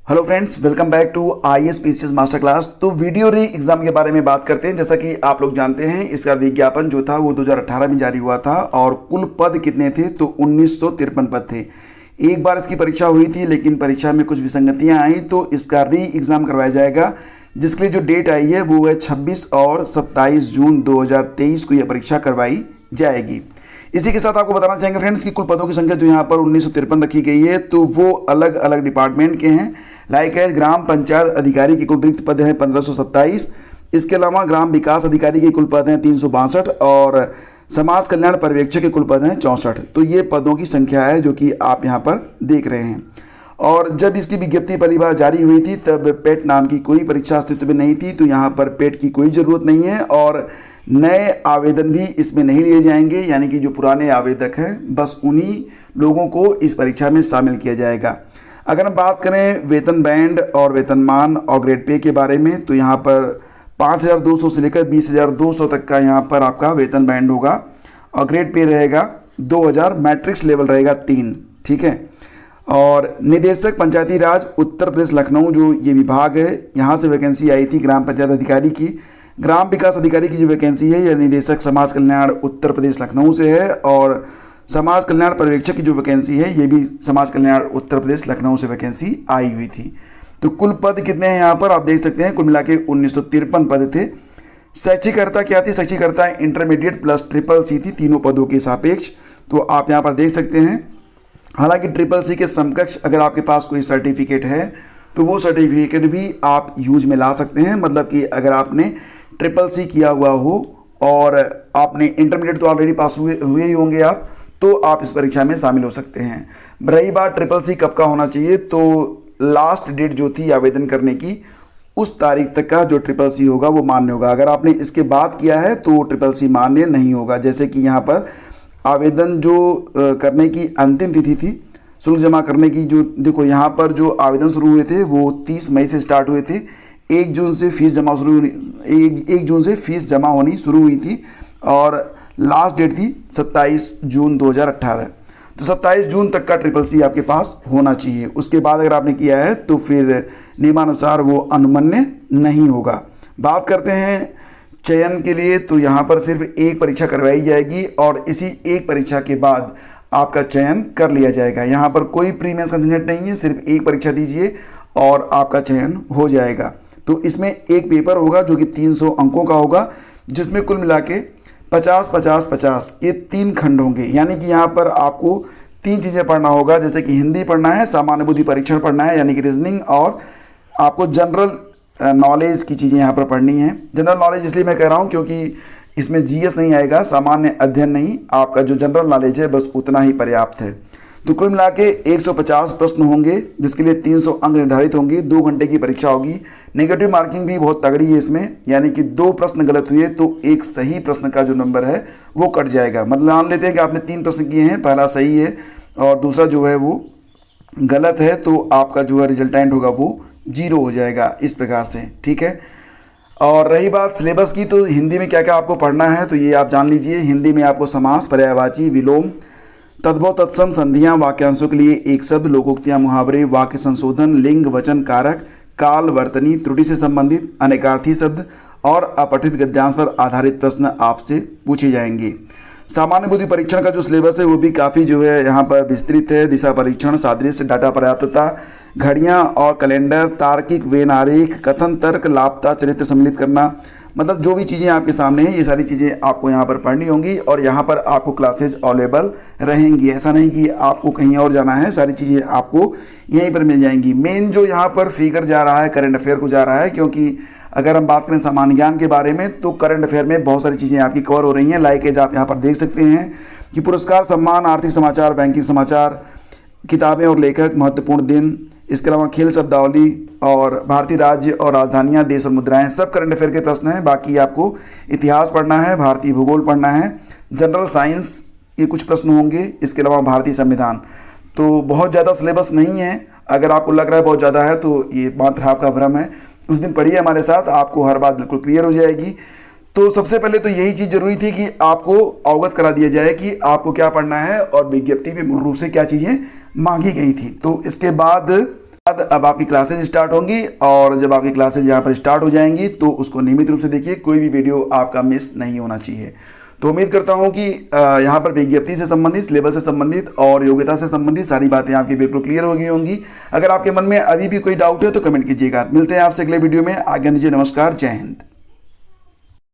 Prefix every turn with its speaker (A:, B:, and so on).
A: Hello friends, welcome back to IAS PCS master class. तो video re exam के बारे में बात करते हैं। जैसा कि आप लोग जानते हैं, इसका विज्ञापन जो था वो 2018 में जारी हुआ था और कुल पद कितने थे तो 1953 पद थे। एक बार इसकी परीक्षा हुई थी, लेकिन परीक्षा में कुछ विसंगतियां आई, तो इसका री एग्ज़ाम करवाया जाएगा, जिसके लिए जो डेट आई है वो है 26 और 27 जून 2023 को यह परीक्षा करवाई जाएगी। इसी के साथ आपको बताना चाहेंगे फ्रेंड्स कि कुल पदों की संख्या जो यहाँ पर 1953 रखी गई है, तो वो अलग अलग डिपार्टमेंट के हैं। लाइक है, ग्राम पंचायत अधिकारी के कुल रिक्त पद हैं 1527। इसके अलावा ग्राम विकास अधिकारी के कुल पद हैं 362 और समाज कल्याण पर्यवेक्षक के कुल पद हैं 64। तो ये पदों की संख्या है जो कि आप यहाँ पर देख रहे हैं। और जब इसकी विज्ञप्ति पहली बार जारी हुई थी तब पेट नाम की कोई परीक्षा अस्तित्व में नहीं थी, तो यहाँ पर पेट की कोई ज़रूरत नहीं है और नए आवेदन भी इसमें नहीं लिए जाएंगे। यानी कि जो पुराने आवेदक हैं बस उन्हीं लोगों को इस परीक्षा में शामिल किया जाएगा। अगर हम बात करें वेतन बैंड और वेतनमान और ग्रेड पे के बारे में, तो यहाँ पर 5,200 से लेकर 20,200 तक का यहाँ पर आपका वेतन बैंड होगा और ग्रेड पे रहेगा 2,000, मैट्रिक्स लेवल रहेगा 3। ठीक है। और निदेशक पंचायती राज उत्तर प्रदेश लखनऊ जो ये विभाग है, यहाँ से वैकेंसी आई थी ग्राम पंचायत अधिकारी की। ग्राम विकास अधिकारी की जो वैकेंसी है यह निदेशक समाज कल्याण उत्तर प्रदेश लखनऊ से है और समाज कल्याण पर्यवेक्षक की जो वैकेंसी है ये भी समाज कल्याण उत्तर प्रदेश लखनऊ से वैकेंसी आई हुई थी। तो कुल पद कितने हैं यहाँ पर आप देख सकते हैं, कुल मिला के 1953 पद थे। शैक्षिकर्ता क्या थी? शैक्षिकर्ता इंटरमीडिएट प्लस ट्रिपल सी थी, तीनों पदों के सापेक्ष। तो आप यहाँ पर देख सकते हैं। हालांकि ट्रिपल सी के समकक्ष अगर आपके पास कोई सर्टिफिकेट है तो वो सर्टिफिकेट भी आप यूज में ला सकते हैं। मतलब कि अगर आपने ट्रिपल सी किया हुआ हो और आपने इंटरमीडिएट तो ऑलरेडी पास हुए ही होंगे आप, तो आप इस परीक्षा में शामिल हो सकते हैं। रही बात ट्रिपल सी कब का होना चाहिए, तो लास्ट डेट जो थी आवेदन करने की उस तारीख तक का जो ट्रिपल सी होगा वो मान्य होगा। अगर आपने इसके बाद किया है तो ट्रिपल सी मान्य नहीं होगा। जैसे कि यहाँ पर आवेदन जो करने की अंतिम तिथि थी शुल्क जमा करने की, जो देखो यहाँ पर जो आवेदन शुरू हुए थे वो 30 मई से स्टार्ट हुए थे। 1 जून से फीस जमा होनी शुरू हुई थी और लास्ट डेट थी 27 जून 2018। तो 27 जून तक का ट्रिपल सी आपके पास होना चाहिए। उसके बाद अगर आपने किया है तो फिर नियमानुसार वो अनुमन्य नहीं होगा। बात करते हैं चयन के लिए, तो यहाँ पर सिर्फ एक परीक्षा करवाई जाएगी और इसी एक परीक्षा के बाद आपका चयन कर लिया जाएगा। यहाँ पर कोई प्री मेंस का झंझट नहीं है, सिर्फ एक परीक्षा दीजिए और आपका चयन हो जाएगा। तो इसमें एक पेपर होगा जो कि 300 अंकों का होगा, जिसमें कुल मिला के 50, 50, 50 ये 3 खंड होंगे। यानी कि यहाँ पर आपको 3 चीज़ें पढ़ना होगा, जैसे कि हिंदी पढ़ना है, सामान्य बुद्धि परीक्षण पढ़ना है यानी कि रीजनिंग, और आपको जनरल नॉलेज की चीज़ें यहाँ पर पढ़नी है। जनरल नॉलेज इसलिए मैं कह रहा हूँ क्योंकि इसमें जीएस नहीं आएगा, सामान्य अध्ययन नहीं, आपका जो जनरल नॉलेज है बस उतना ही पर्याप्त है। तो कुल मिला के 150 प्रश्न होंगे, जिसके लिए 300 अंक निर्धारित होंगे। 2 घंटे की परीक्षा होगी। नेगेटिव मार्किंग भी बहुत तगड़ी है इसमें, यानी कि 2 प्रश्न गलत हुए तो एक सही प्रश्न का जो नंबर है वो कट जाएगा। मतलब मान लेते हैं कि आपने 3 प्रश्न किए हैं, पहला सही है और दूसरा जो है वो गलत है, तो आपका जो है रिजल्टेंट होगा वो 0 हो जाएगा इस प्रकार से। ठीक है। और रही बात सिलेबस की, तो हिंदी में क्या क्या आपको पढ़ना है तो ये आप जान लीजिए। हिंदी में आपको समास, पर्यायवाची, विलोम, तद्भव, तत्सम, संधियाँ, वाक्यांशों के लिए एक शब्द, लोकोक्तियाँ, मुहावरे, वाक्य संशोधन, लिंग, वचन, कारक, काल, वर्तनी, त्रुटि से संबंधित अनेकार्थी शब्द और अपठित गद्यांश पर आधारित प्रश्न आपसे पूछे जाएंगे। सामान्य बुद्धि परीक्षण का जो सिलेबस है वो भी काफ़ी जो है यहाँ पर विस्तृत है। दिशा परीक्षण, सादृश्य, डाटा पर्याप्तता, घड़ियाँ और कैलेंडर, तार्किक, वेन आरेख, कथन, तर्क, लापता, चरित्र सम्मिलित करना, मतलब जो भी चीज़ें आपके सामने हैं ये सारी चीज़ें आपको यहाँ पर पढ़नी होंगी और यहाँ पर आपको क्लासेज अवेलेबल रहेंगी। ऐसा नहीं कि आपको कहीं और जाना है, सारी चीज़ें आपको यहीं पर मिल जाएंगी। मेन जो यहाँ पर फिगर जा रहा है करंट अफेयर को जा रहा है, क्योंकि अगर हम बात करें सामान्य ज्ञान के बारे में तो करंट अफेयर में बहुत सारी चीज़ें आपकी कवर हो रही हैं। लाइक एज आप यहाँ पर देख सकते हैं कि पुरस्कार, सम्मान, आर्थिक समाचार, बैंकिंग समाचार, किताबें और लेखक, महत्वपूर्ण दिन, इसके अलावा खेल शब्दावली और भारतीय राज्य और राजधानियाँ, देश और मुद्राएं, सब करंट अफेयर के प्रश्न हैं। बाकी आपको इतिहास पढ़ना है, भारतीय भूगोल पढ़ना है, जनरल साइंस के कुछ प्रश्न होंगे, इसके अलावा भारतीय संविधान। तो बहुत ज़्यादा सिलेबस नहीं है। अगर आपको लग रहा है बहुत ज़्यादा है तो ये मात्र आपका भ्रम है। उस दिन पढ़िए हमारे साथ, आपको हर बात बिल्कुल क्लियर हो जाएगी। तो सबसे पहले तो यही चीज़ जरूरी थी कि आपको अवगत करा दिया जाए कि आपको क्या पढ़ना है और विज्ञप्ति में मूल रूप से क्या चीज़ें मांगी गई थी। तो इसके बाद अब आपकी क्लासेज स्टार्ट होंगी और जब आपकी क्लासेज यहाँ पर स्टार्ट हो जाएंगी तो उसको नियमित रूप से देखिए, कोई भी वीडियो आपका मिस नहीं होना चाहिए। तो उम्मीद करता हूँ कि यहाँ पर विज्ञप्ति से संबंधित, सिलेबस से संबंधित और योग्यता से संबंधित सारी बातें आपकी बिल्कुल क्लियर हो गई होंगी। अगर आपके मन में अभी भी कोई डाउट है तो कमेंट कीजिएगा। मिलते हैं आपसे अगले वीडियो में। आज्ञा दीजिए, नमस्कार, जय हिंद।